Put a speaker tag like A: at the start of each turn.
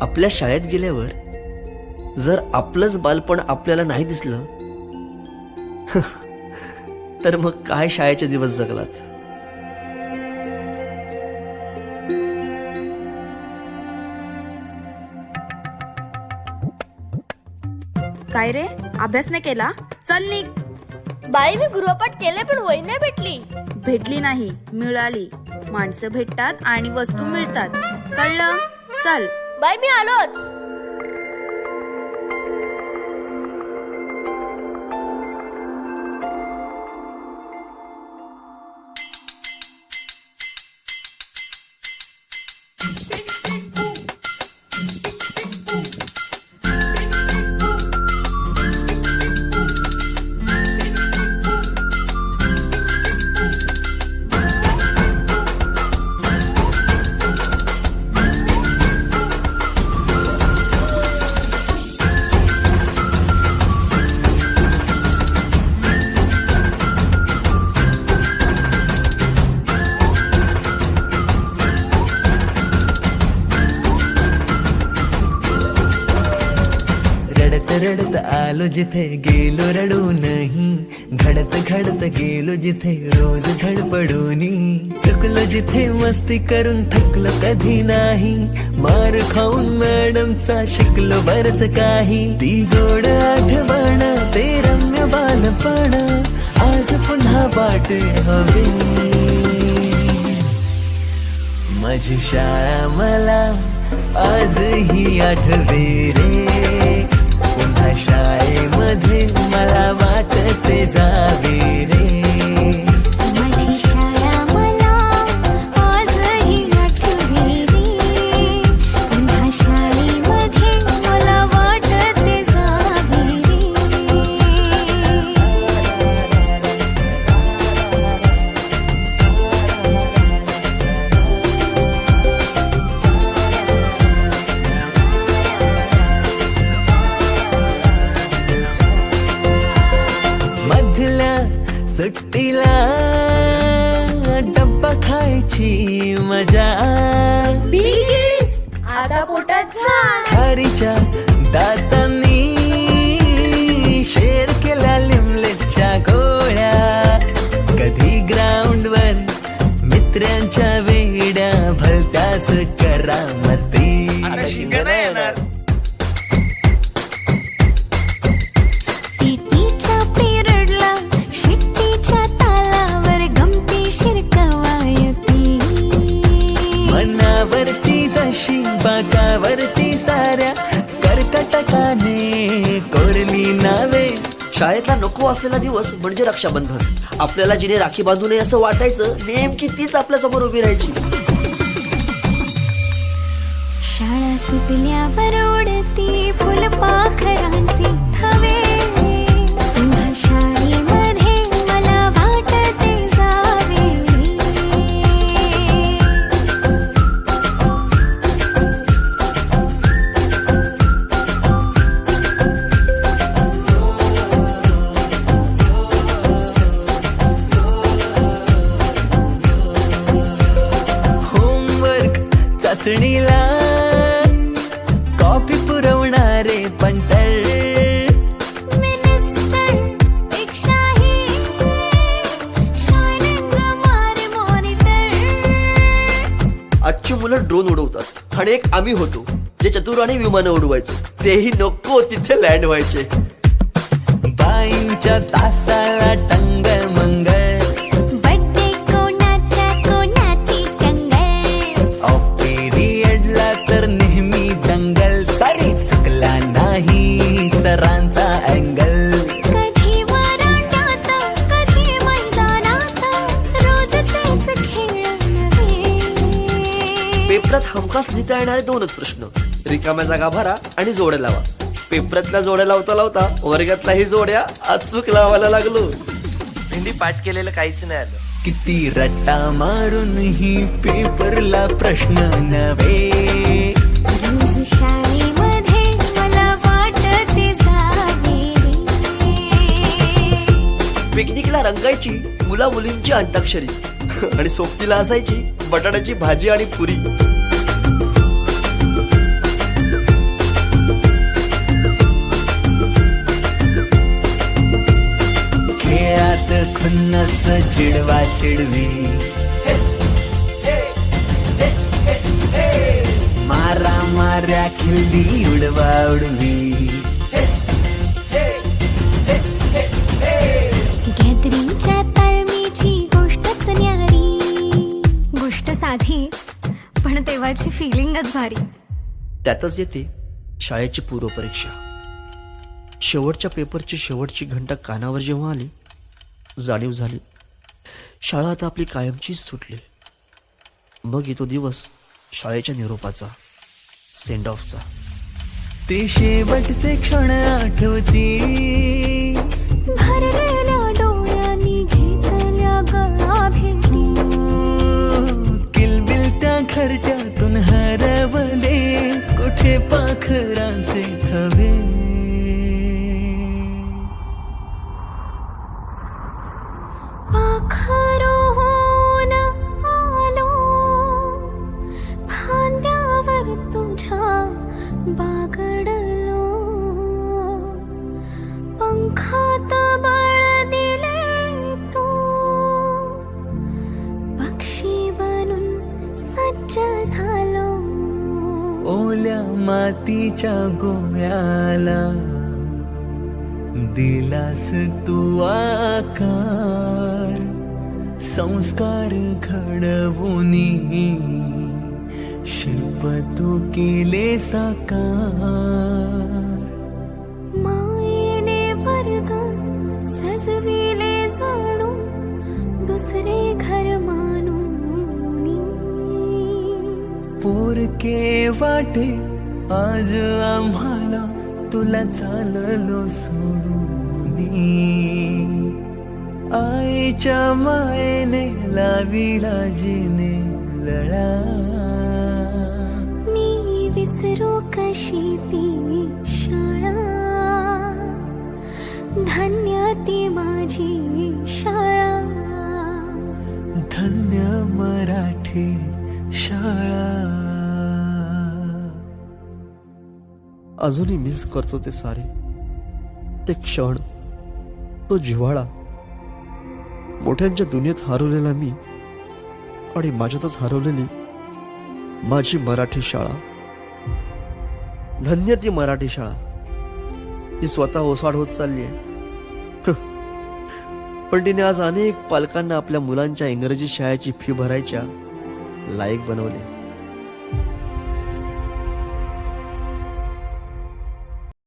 A: आपल्या शाळेत गेल्यावर जर आपलंच बालपण आपल्याला नाही दिसलं तर मग काय शाळेचे दिवस जगलात.
B: काय रे, अभ्यास नाही केला? चल निघ.
C: बाई मी गृहपाठ केले पण वही नाही भेटली.
B: भेटली नाही, मिळाली. माणसं भेटतात आणि वस्तू मिळतात, कळलं? चल.
C: बाई मी आलोच.
D: रडत आलो जिथे गेलो रडू नाही, घडत घडत गेलो जिथे रोज धडपडूनी, चुकलो जिथे मस्ती करून थकलो कधी नाही, मार खाऊन मॅडमचा शिकलो बरच काही, ती गोड आठवण ते रम्य बालपण आज पुन्हा वाटे हवे, माझी शाळा मला आजही आठवे रे, पुन्हा शाळेमध्ये मला वाटते जावे रे,
E: माझी शाळा मला आजही आठवे रे, पुन्हा शाळेमध्ये मला वाटते जावे रे.
D: मधल्या सुट्टीला डब्बा खायची मजा,
C: आता पोटात जा.
D: खारीच्या दातांनी शेर केल्या लिमलेटच्या गोळ्या, कधी ग्राउंडवर मित्रांच्या वेड्या भलत्याच करामती,
E: पीटीच्या पिरियडला शिट्टीच्या तालावर गमतीशीर कवायती,
D: मनावरती जशी बागावरती साऱ्या कर्कटकाने कोरली नावे,
A: शाळेतला नको असलेला दिवस म्हणजे रक्षाबंधन. आपल्याला जिने राखी बांधू नये असं वाटायचं, नेमकी तीच आपल्या समोर उभी राहायची.
E: शाळा सुटल्यावर ओढती फुलपाखरांचे थवे, पुन्हा शाळेमध्ये मला वाटते जावे.
D: होमवर्क चाचणीला कॉपी पुरवणारे पंटर,
E: मिनिस्टर पेक्षाही शायनिंग मारे मॉनिटर.
A: आजची मुलं ड्रोन उडवतात आणि एक आम्ही होतो जे चतुराने विमानं उडवायचो, तेही नको तिथे लँड व्हायचे.
D: बाईंच्या तासाला टंग मंगल,
E: बड्डे कोणाच्या कोणाची चंगल,
D: ऑफ पिरियडला तर नेहमी दंगल, तरी चुकला नाही सरांचा अँगल,
E: कधी वरांड्यात कधी मैदानात रोजचेच खेळ नव्हे.
A: पेपरात हमखास लिहिता येणारे दोनच प्रश्न, रिकाम्या जागा भरा आणि जोड्या लावा. पेपरातल्या जोड्या लावता लावता वर्गातल्याही जोड्या अचूक लावायला लागलो.
F: हिंदी पाठ केलेलं काहीच नाही आलं.
D: किती रट्टा मारून ही पेपरला प्रश्न नव्हे,
E: रोज शाळेमध्ये मला वाटते जावे रे.
A: पिकनिकला रंगायची मुला मुलींची अंताक्षरी आणि सोबतीला असायची बटाट्याची भाजी आणि पुरी.
D: खुन्नस चिडवा चिडवी मारा माऱ्या खिल्ली उडवा उडवी
E: गॅदरिंगच्या ताळमेची गोष्टच न्यारी. गोष्ट साधी पण तेव्हाची फिलिंगच भारी.
A: त्यातच येते शाळेची पूर्वपरीक्षा. शेवटच्या पेपरची शेवटची घंटा कानावर जेव्हा आली, जाणीव झाली शाळा आता आपली कायमचीच सुटली. मग येतो दिवस शाळेच्या निरोपाचा, सेंड ऑफचा.
D: ते शेवटचे क्षण आठवती
E: भरलेल्या डोळ्यांनी घेतल्या गळा भेटी.
D: किलबिल त्या घरट्यातून हरवले कुठे पाखरांचे थवे.
E: पाखरोन आलो फांद्यावर तुझ्या बागडलो. पंखात बळ दिले तू पक्षी बनून सज्ज झालो.
D: ओल्या मातीच्या गोळ्याला दिलास तू आकार. संस्कार घडवुनी शिल्प तू केले साकार.
E: मायेने वर्ग सजविले जणू दुसरे घर मानूनी.
D: पोरके वाटे आज आम्हाला तुला चाललो सोडूनी. आईच्या मायेने लाविला जिने लळा.
E: मी विसरू कशी ती शाळा. धन्य ती माझी शाळा.
D: धन्य मराठी शाळा.
A: अजूनही मिस करतो ते सारे, ते क्षण, तो जिव्हाळा. मोठ्यांच्या दुनियेत हरवलेला मी आणि माझ्यातच हरवलेली माझी मराठी शाळा. धन्य ती मराठी शाळा, ती स्वतः ओसाड होत चालली आहे. पण तिने आज अनेक पालकांना आपल्या मुलांच्या इंग्रजी शाळेची फी भरायच्या लायक बनवले.